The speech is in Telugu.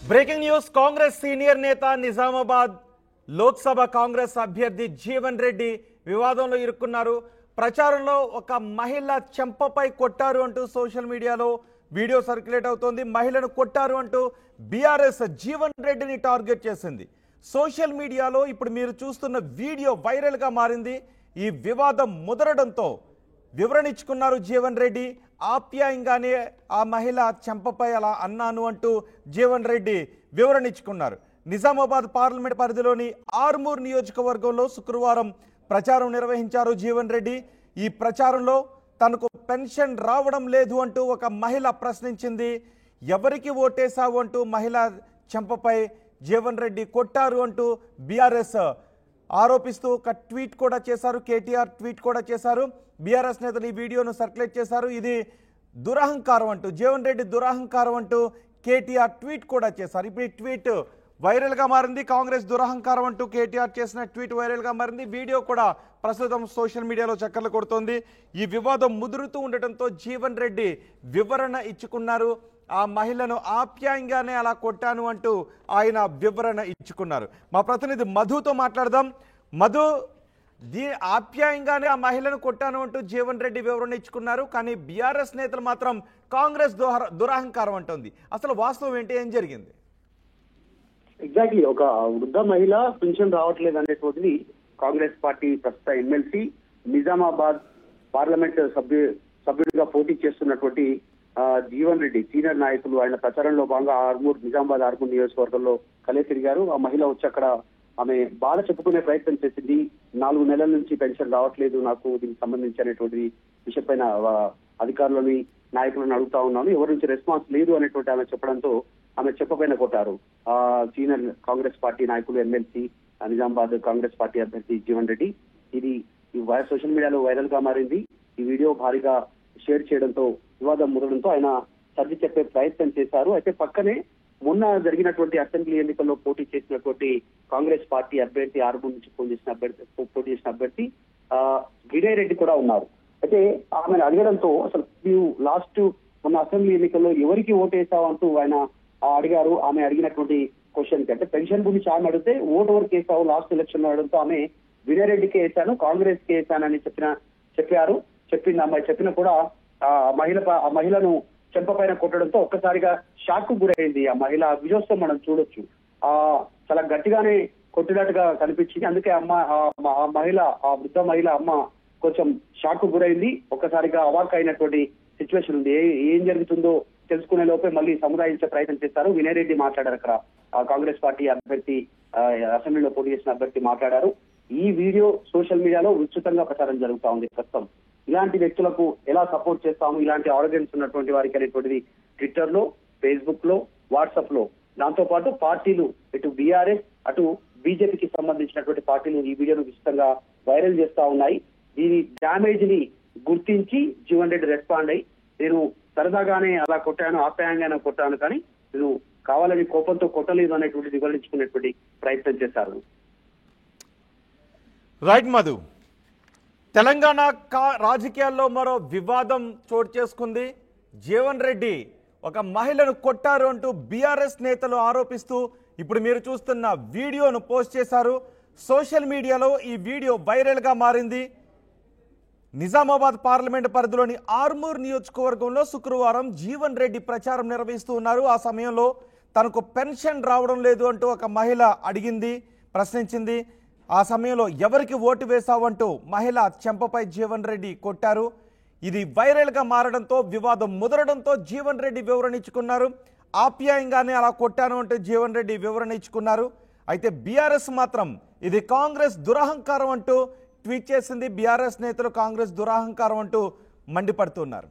బ్రేకింగ్ న్యూస్ కాంగ్రెస్ సీనియర్ నేత నిజామాబాద్ లోక్సభ కాంగ్రెస్ అభ్యర్థి జీవన్ రెడ్డి వివాదంలో ఇరుక్కున్నారు. ప్రచారంలో ఒక మహిళ చెంపపై కొట్టారు అంటూ సోషల్ మీడియాలో వీడియో సర్క్యులేట్ అవుతోంది. మహిళను కొట్టారు అంటూ బీఆర్ఎస్ జీవన్ రెడ్డిని టార్గెట్ చేసింది. సోషల్ మీడియాలో ఇప్పుడు మీరు చూస్తున్న వీడియో వైరల్గా మారింది. ఈ వివాదం ముదరడంతో వివరణ ఇచ్చుకున్నారు జీవన్ రెడ్డి. ఆప్యాయంగానే ఆ మహిళ చెంపపై అలా అన్నాను అంటూ జీవన్ రెడ్డి వివరణ ఇచ్చుకున్నారు. నిజామాబాద్ పార్లమెంట్ పరిధిలోని ఆర్మూర్ నియోజకవర్గంలో శుక్రవారం ప్రచారం నిర్వహించారు జీవన్ రెడ్డి. ఈ ప్రచారంలో తనకు పెన్షన్ రావడం లేదు అంటూ ఒక మహిళ ప్రశ్నించింది. ఎవరికి ఓటేశావు అంటూ మహిళ చెంపపై జీవన్ రెడ్డి కొట్టారు అంటూ బీఆర్ఎస్ ఆరోపిస్తూ ఒక ట్వీట్ కూడా చేశారు. కేటీఆర్ ట్వీట్ కూడా చేశారు. బీఆర్ఎస్ నేతలు ఈ వీడియోను సర్క్యులేట్ చేశారు. ఇది దురహంకారం అంటూ జీవన్ రెడ్డి దురహంకారం అంటూ కేటీఆర్ ట్వీట్ కూడా చేశారు. ఇప్పుడు ఈ ట్వీట్ వైరల్గా మారింది. కాంగ్రెస్ దురహంకారం అంటూ కేటీఆర్ చేసిన ట్వీట్ వైరల్గా మారింది. వీడియో కూడా ప్రస్తుతం సోషల్ మీడియాలో చక్కర్లు కొడుతోంది. ఈ వివాదం ముదురుతూ ఉండటంతో జీవన్ రెడ్డి వివరణ ఇచ్చుకున్నారు. ఆ మహిళను ఆప్యాయంగానే అలా కొట్టాను అంటూ ఆయన వివరణ ఇచ్చుకున్నారు. మా ప్రతినిధి మధుతో మాట్లాడదాం. మధు, ఆప్యాయంగానే ఆ మహిళను కొట్టాను అంటూ జీవన్ రెడ్డి వివరణ ఇచ్చుకున్నారు. కానీ బీఆర్ఎస్ నేతలు మాత్రం కాంగ్రెస్ దురహంకారం అంటుంది. అసలు వాస్తవం ఏంటి, ఏం జరిగింది? ఎగ్జాక్ట్లీ ఒక వృద్ధ మహిళ పెన్షన్ రావట్లేదు అనేటువంటిది కాంగ్రెస్ పార్టీ ప్రస్తుత ఎమ్మెల్సీ నిజామాబాద్ పార్లమెంట్ సభ్యుడిగా పోటీ చేస్తున్నటువంటి జీవన్ రెడ్డి సీనియర్ నాయకులు ఆయన ప్రచారంలో భాగంగా నిజామాబాద్ ఆర్మూర్ నియోజకవర్గంలో కలే తిరిగారు. ఆ మహిళ వచ్చి అక్కడ ఆమె బాధ చెప్పుకునే ప్రయత్నం చేసింది. 4 నెలల నుంచి పెన్షన్ రావట్లేదు నాకు, దీనికి సంబంధించి అనేటువంటి విషయం పైన అధికారులని నాయకులను అడుగుతా ఉన్నాను, ఎవరి నుంచి రెస్పాన్స్ లేదు అనేటువంటి ఆమె చెప్పడంతో ఆమె చెప్పపైన కొట్టారు. సీనియర్ కాంగ్రెస్ పార్టీ నాయకులు ఎమ్మెల్సీ నిజామాబాద్ కాంగ్రెస్ పార్టీ అభ్యర్థి జీవన్ రెడ్డి. ఇది సోషల్ మీడియాలో వైరల్ గా మారింది. ఈ వీడియో భారీగా షేర్ చేయడంతో వివాదం ముదడంతో ఆయన సర్ది చెప్పే ప్రయత్నం చేశారు. అయితే పక్కనే మొన్న జరిగినటువంటి అసెంబ్లీ ఎన్నికల్లో పోటీ చేసినటువంటి కాంగ్రెస్ పార్టీ అభ్యర్థి ఆర్మూర్ నుంచి పోటీ చేసిన అభ్యర్థి వినయ్ రెడ్డి కూడా ఉన్నారు. అయితే ఆమెను అడగడంతో అసలు నీవు లాస్ట్ మొన్న అసెంబ్లీ ఎన్నికల్లో ఎవరికి ఓటేసావు అంటూ ఆయన అడిగారు. ఆమె అడిగినటువంటి క్వశ్చన్ కి, అంటే పెన్షన్ గురించి ఆమె అడిగితే ఓటు ఎవరికి వేసావు లాస్ట్ ఎలక్షన్ లో అడగడంతో ఆమె వినయ్ రెడ్డికి వేసాను, కాంగ్రెస్ కి వేసానని చెప్పింది. అమ్మాయి చెప్పిన కూడా ఆ మహిళను చెంపపైన కొట్టడంతో ఒక్కసారిగా షాక్ కు గురైంది ఆ మహిళ. విజయోత్సవం మనం చూడొచ్చు, చాలా గట్టిగానే కొట్టినట్టుగా కనిపించింది. అందుకే ఆ వృద్ధ మహిళ అమ్మ కొంచెం షాక్ కు గురైంది. ఒక్కసారిగా అవాక్ అయినటువంటి సిచ్యువేషన్ ఉంది. ఏం జరుగుతుందో తెలుసుకునే లోపే మళ్ళీ సముదాయించే ప్రయత్నం చేస్తారు. వినయ్ రెడ్డి మాట్లాడారు. అక్కడ కాంగ్రెస్ పార్టీ అభ్యర్థి అసెంబ్లీలో పోటీ చేసిన అభ్యర్థి మాట్లాడారు. ఈ వీడియో సోషల్ మీడియాలో విస్తృతంగా ప్రచారం జరుగుతా ఉంది. ప్రస్తుతం ఇలాంటి వ్యక్తులకు ఎలా సపోర్ట్ చేస్తాము, ఇలాంటి ఆర్గన్స్ ఉన్నటువంటి వారికి అనేటువంటిది ట్విట్టర్ లో, ఫేస్బుక్ లో, వాట్సాప్ లో, దాంతో పాటు పార్టీలు ఇటు బీఆర్ఎస్ అటు బీజేపీకి సంబంధించినటువంటి పార్టీలు ఈ వీడియోను విస్తృతంగా వైరల్ చేస్తా ఉన్నాయి. దీని డ్యామేజ్ ని గుర్తించి జీవన్ రెడ్డి రెస్పాండ్ అయ్యి, నేను సరదాగానే అలా కొట్టాను, ఆప్యాయంగానే కొట్టాను, కానీ నేను కావాలని కోపంతో కొట్టలేదు అనేటువంటిది వివరించుకునేటువంటి ప్రయత్నం చేశారు. రైట్ మధు, తెలంగాణ రాజకీయాల్లో మరో వివాదం చోటు చేసుకుంది. జీవన్ రెడ్డి ఒక మహిళను కొట్టారు అంటూ బీఆర్ఎస్ నేతలు ఆరోపిస్తూ ఇప్పుడు మీరు చూస్తున్న వీడియోను పోస్ట్ చేశారు. సోషల్ మీడియాలో ఈ వీడియో వైరల్గా మారింది. నిజామాబాద్ పార్లమెంట్ పరిధిలోని ఆర్మూర్ నియోజకవర్గంలో శుక్రవారం జీవన్ రెడ్డి ప్రచారం నిర్వహిస్తూ ఉన్నారు. ఆ సమయంలో తనకు పెన్షన్ రావడం లేదు అంటూ ఒక మహిళ అడిగింది, ప్రశ్నించింది. ఆ సమయంలో ఎవరికి ఓటు వేశావంటూ మహిళ చెంపపై జీవన్ రెడ్డి కొట్టారు. ఇది వైరల్గా మారడంతో వివాదం ముదరడంతో జీవన్ రెడ్డి వివరణ ఇచ్చుకున్నారు. ఆప్యాయంగానే అలా కొట్టాను అంటూ జీవన్ రెడ్డి వివరణ ఇచ్చుకున్నారు. అయితే బీఆర్ఎస్ మాత్రం ఇది కాంగ్రెస్ దురహంకారం అంటూ ట్వీట్ చేసింది. బీఆర్ఎస్ నేతలు కాంగ్రెస్ దురహంకారం అంటూ మండిపడుతున్నారు.